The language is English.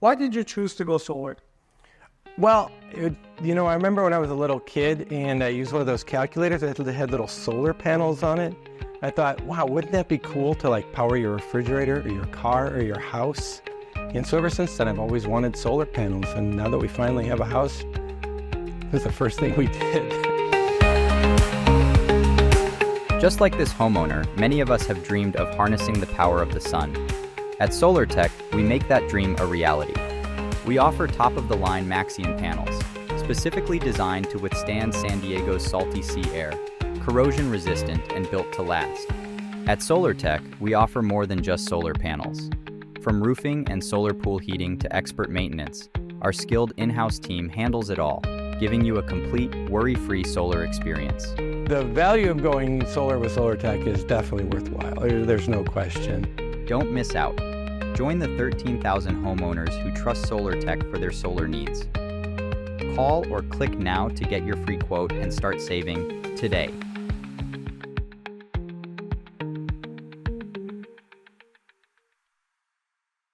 Why did you choose to go solar? Well, I remember when I was a little kid and I used one of those calculators that had little solar panels on it. I thought, wow, wouldn't that be cool to like power your refrigerator or your car or your house? And so ever since then, I've always wanted solar panels. And now that we finally have a house, it was the first thing we did. Just like this homeowner, many of us have dreamed of harnessing the power of the sun. At SolarTech, we make that dream a reality. We offer top-of-the-line Maxeon panels, specifically designed to withstand San Diego's salty sea air, corrosion-resistant and built to last. At SolarTech, we offer more than just solar panels. From roofing and solar pool heating to expert maintenance, our skilled in-house team handles it all, giving you a complete, worry-free solar experience. The value of going solar with SolarTech is definitely worthwhile. There's no question. Don't miss out. Join the 13,000 homeowners who trust SolarTech for their solar needs. Call or click now to get your free quote and start saving today.